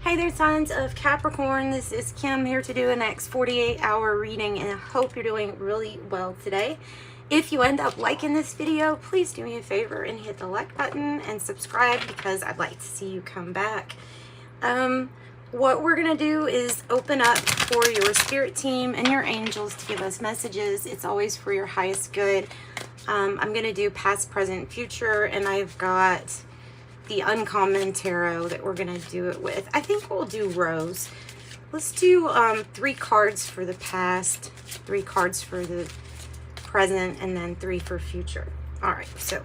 Hey there, signs of Capricorn. This is Kim here to do a next 48-hour reading, and I hope you're doing really well today. If you end up liking this video, please do me a favor and hit the like button and subscribe because I'd like to see you come back. What we're going to do is open up for your spirit team and your angels to give us messages. It's always for your highest good. I'm going to do past, present, future, and I've got the uncommon tarot that we're going to do it with. I think we'll do rows. Let's do 3 cards for the past, 3 cards for the present, and then 3 for future. All right, so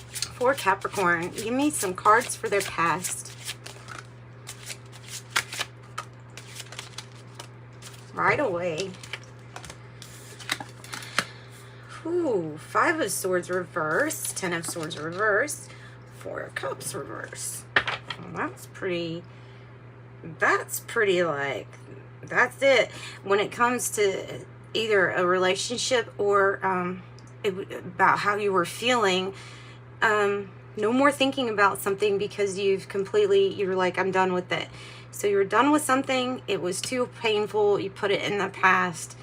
for Capricorn, give me some cards for their past. Right away. Ooh, 5 of Swords reversed, 10 of Swords reversed, 4 of Cups reversed. Well, that's pretty like, that's it. When it comes to either a relationship or about how you were feeling, no more thinking about something because you're like, I'm done with it. So you're done with something, it was too painful, you put it in the past.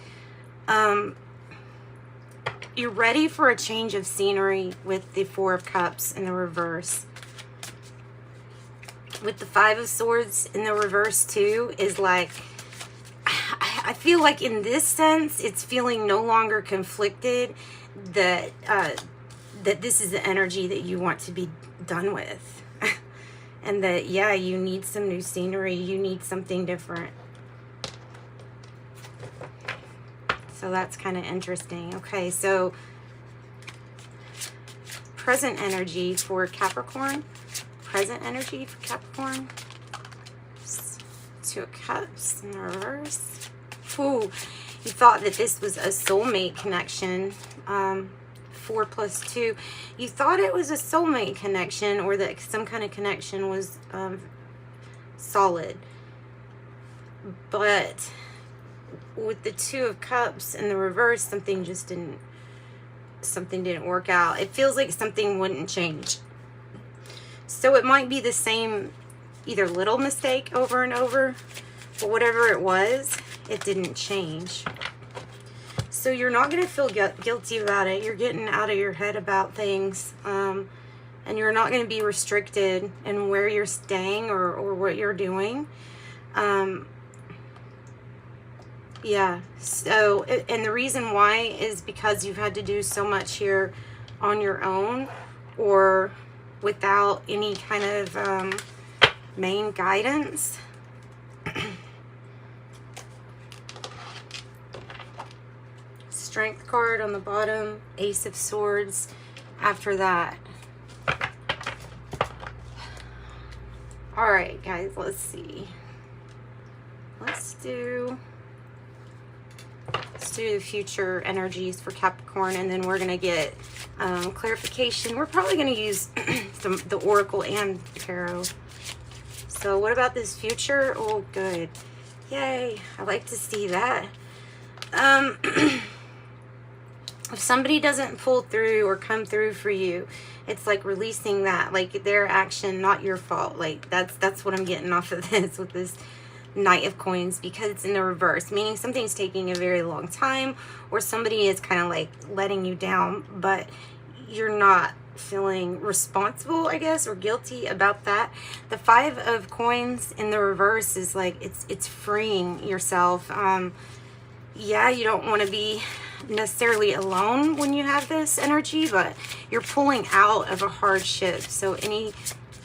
You're ready for a change of scenery with the 4 of Cups in the reverse. With the 5 of Swords in the reverse too, is like, I feel like in this sense, it's feeling no longer conflicted that that this is the energy that you want to be done with. And that, yeah, you need some new scenery, you need something different. So that's kind of interesting. Okay, so present energy for Capricorn. Present energy for Capricorn. 2 of Cups in the reverse. Ooh, you thought that this was a soulmate connection. 4 plus 2. You thought it was a soulmate connection, or that some kind of connection was solid. But with the 2 of Cups in the reverse, something didn't work out. It feels like something wouldn't change. So it might be the same, either little mistake over and over, but whatever it was, it didn't change. So you're not going to feel guilty about it. You're getting out of your head about things, and you're not going to be restricted in where you're staying or what you're doing. Yeah, so, and the reason why is because you've had to do so much here on your own or without any kind of main guidance. Strength card on the bottom, Ace of Swords after that. All right, guys, let's see. Let's do the future energies for Capricorn, and then we're going to get clarification. We're probably going to use the Oracle and Tarot. So what about this future? Oh, good. Yay. I like to see that. If somebody doesn't pull through or come through for you, it's like releasing that, like their action, not your fault. Like that's what I'm getting off of this with this Knight of Coins, because it's in the reverse, meaning something's taking a very long time, or somebody is kind of like letting you down, but you're not feeling responsible, I guess, or guilty about that. The 5 of Coins in the reverse is like it's freeing yourself. Yeah, you don't want to be necessarily alone when you have this energy, but you're pulling out of a hardship. So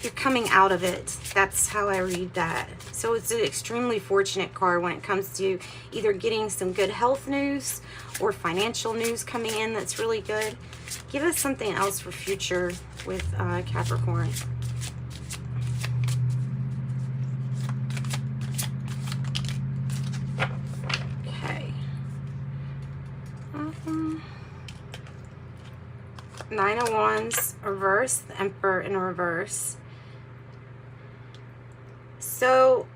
you're coming out of it. That's how I read that. So it's an extremely fortunate card when it comes to either getting some good health news or financial news coming in that's really good. Give us something else for future with Capricorn. Okay. 9 of Wands reverse, the Emperor in reverse. So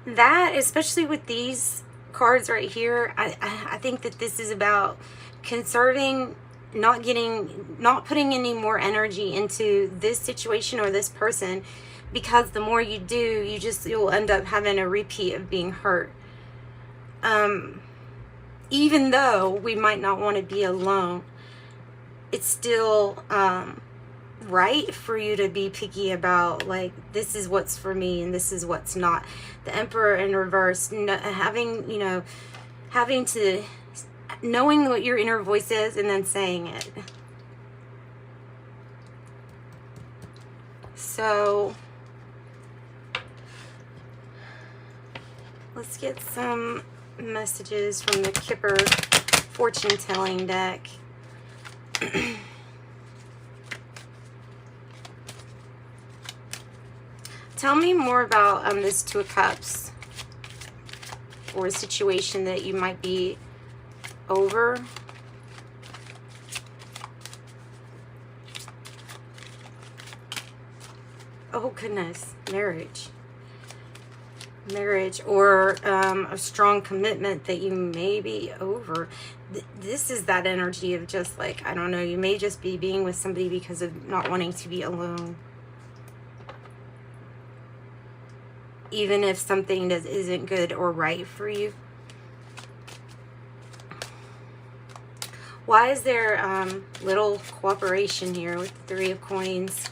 that, especially with these cards right here, I think that this is about conserving not putting any more energy into this situation or this person, because the more you do, you'll end up having a repeat of being hurt. Even though we might not want to be alone, it's still right for you to be picky about, like, this is what's for me and this is what's not. The Emperor in reverse, knowing what your inner voice is and then saying it. So let's get some messages from the Kipper fortune telling deck. Tell me more about this Two of Cups, or a situation that you might be over. Oh goodness, marriage, or a strong commitment that you may be over. This is that energy of just like, I don't know, you may just be being with somebody because of not wanting to be alone. Even if something isn't good or right for you. Why is there little cooperation here with the Three of Coins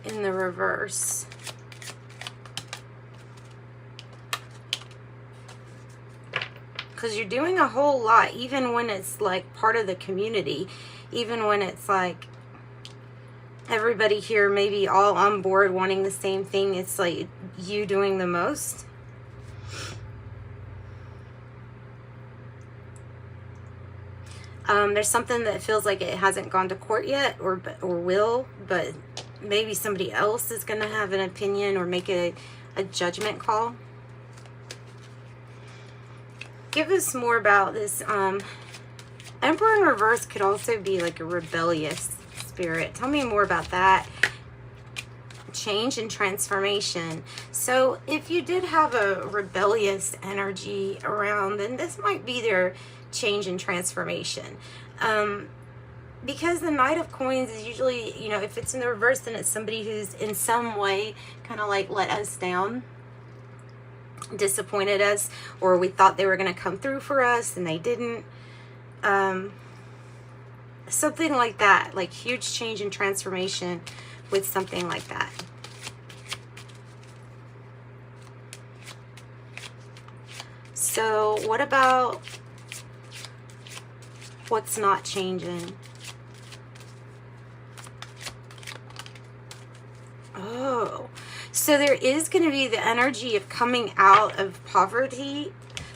in the reverse? Because you're doing a whole lot, even when it's like part of the community, even when it's like everybody here maybe all on board wanting the same thing. It's like you doing the most. There's something that feels like it hasn't gone to court yet, or will, but maybe somebody else is going to have an opinion or make a judgment call. Give us more about this. Emperor in reverse could also be like a rebellious spirit. Tell me more about that. Change and transformation. So if you did have a rebellious energy around, then this might be their change and transformation. Because the Knight of Coins is usually, if it's in the reverse, then it's somebody who's in some way kind of like let us down, disappointed us, or we thought they were going to come through for us and they didn't. Something like that, like huge change and transformation with something like that. So what about what's not changing? Oh, so there is going to be the energy of coming out of poverty,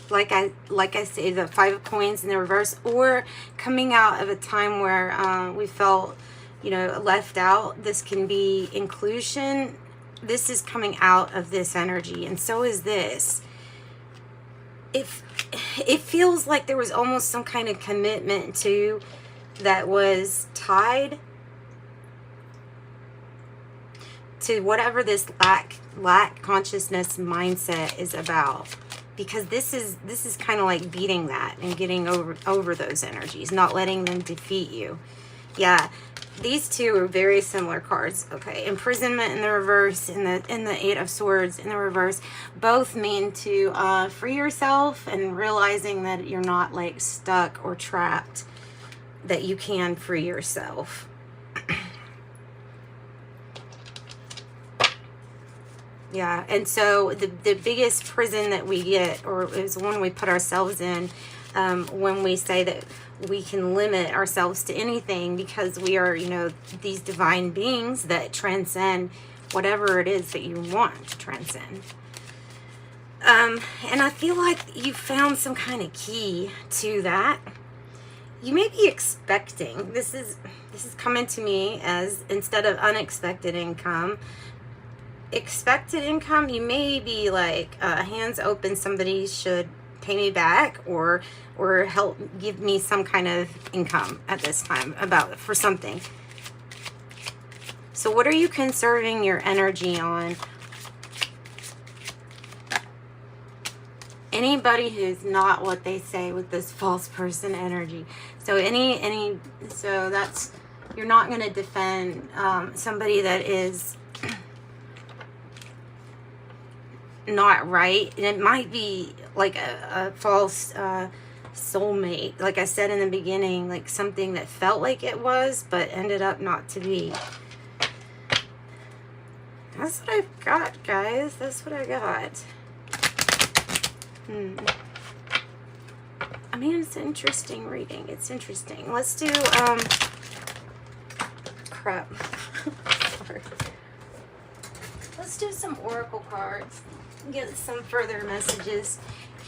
like I say, the Five of Coins in the reverse, or coming out of a time where we felt, left out. This can be inclusion. This is coming out of this energy, and so is this. If it feels like there was almost some kind of commitment too that was tied to whatever this lack consciousness mindset is about, because this is kind of like beating that and getting over those energies, not letting them defeat you. Yeah, these two are very similar cards. Okay, imprisonment in the reverse and the Eight of Swords in the reverse both mean to free yourself and realizing that you're not like stuck or trapped, that you can free yourself. Yeah, and so the biggest prison that we get, or is one we put ourselves in, when we say that we can limit ourselves to anything because we are, these divine beings that transcend whatever it is that you want to transcend. And I feel like you found some kind of key to that. You may be expecting, this is coming to me as, instead of unexpected income, expected income. You may be like hands open, somebody should pay me back or help give me some kind of income at this time for something. So what are you conserving your energy on? Anybody who's not what they say with this false person energy. So so that's, you're not going to defend somebody that is not right. And it might be like a false soulmate, like I said in the beginning, like something that felt like it was but ended up not to be. That's what I've got, guys. That's what I got. I mean, it's an interesting reading. It's interesting. Let's do crap. Sorry. Let's do some oracle cards. Get some further messages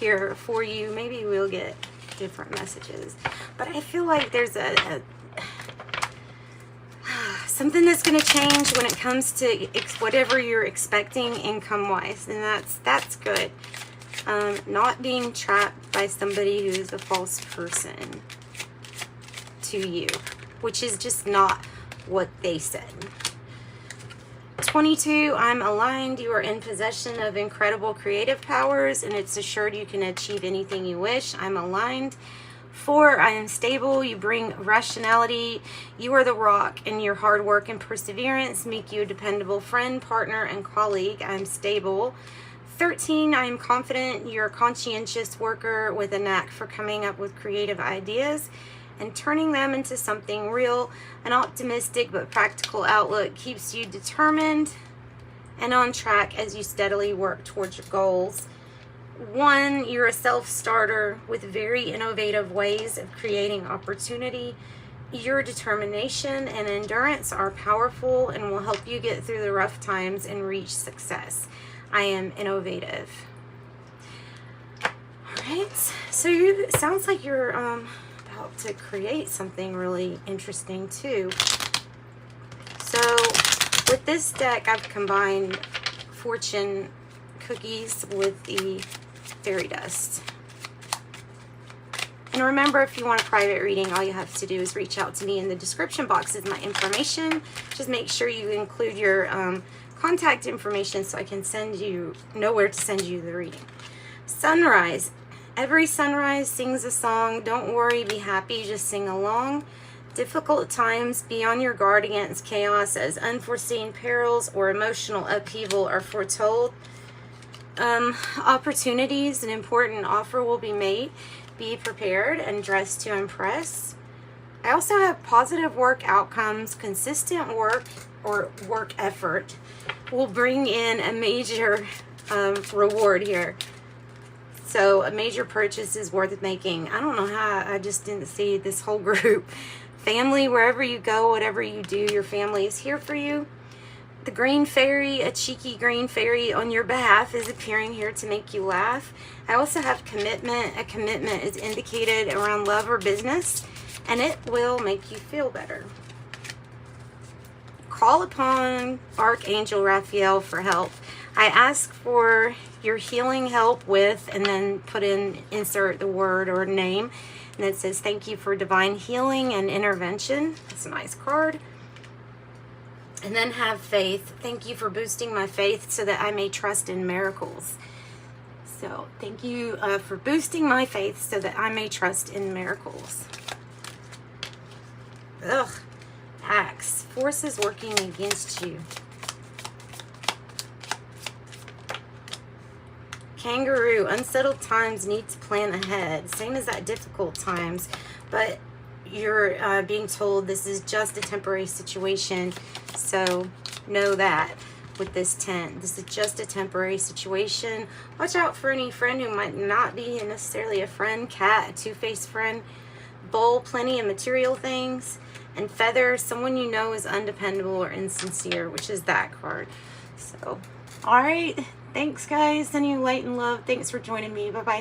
here for you. Maybe we'll get different messages. But I feel like there's something that's going to change when it comes to whatever you're expecting income-wise. And that's good. Not being trapped by somebody who's a false person to you, which is just not what they said. 22, I'm aligned. You are in possession of incredible creative powers, and it's assured you can achieve anything you wish. I'm aligned. 4, I am stable. You bring rationality. You are the rock, and your hard work and perseverance make you a dependable friend, partner, and colleague. I'm stable. 13, I am confident. You're a conscientious worker with a knack for coming up with creative ideas and turning them into something real. An optimistic but practical outlook keeps you determined and on track as you steadily work towards your goals. 1, you're a self-starter with very innovative ways of creating opportunity. Your determination and endurance are powerful and will help you get through the rough times and reach success. I am innovative. All right, so it sounds like you're about to create something really interesting too. So with this deck, I've combined fortune cookies with the fairy dust. And remember, if you want a private reading, all you have to do is reach out to me. In the description box is my information. Just make sure you include your contact information so I can know where to send you the reading. Sunrise. Every sunrise sings a song. Don't worry, be happy, just sing along. Difficult times, be on your guard against chaos as unforeseen perils or emotional upheaval are foretold. Opportunities, an important offer will be made. Be prepared and dress to impress. I also have positive work outcomes. Consistent work or work effort will bring in a major reward here. So a major purchase is worth making. I don't know how, I just didn't see this whole group. Family, wherever you go, whatever you do, your family is here for you. The green fairy, a cheeky green fairy on your behalf, is appearing here to make you laugh. I also have commitment. A commitment is indicated around love or business, and it will make you feel better. Call upon Archangel Raphael for help. I ask for your healing help with, and then insert the word or name. And it says, thank you for divine healing and intervention. That's a nice card. And then have faith. Thank you for boosting my faith so that I may trust in miracles. So thank you for boosting my faith so that I may trust in miracles. Ugh. Axe. Forces working against you. Kangaroo. Unsettled times need to plan ahead. Same as that difficult times. But you're being told this is just a temporary situation. So know that with this 10. This is just a temporary situation. Watch out for any friend who might not be necessarily a friend. Cat, a two-faced friend. Bull, plenty of material things. And feather, someone you know is undependable or insincere, which is that card. So, all right. Thanks, guys. Sending you light and love. Thanks for joining me. Bye-bye.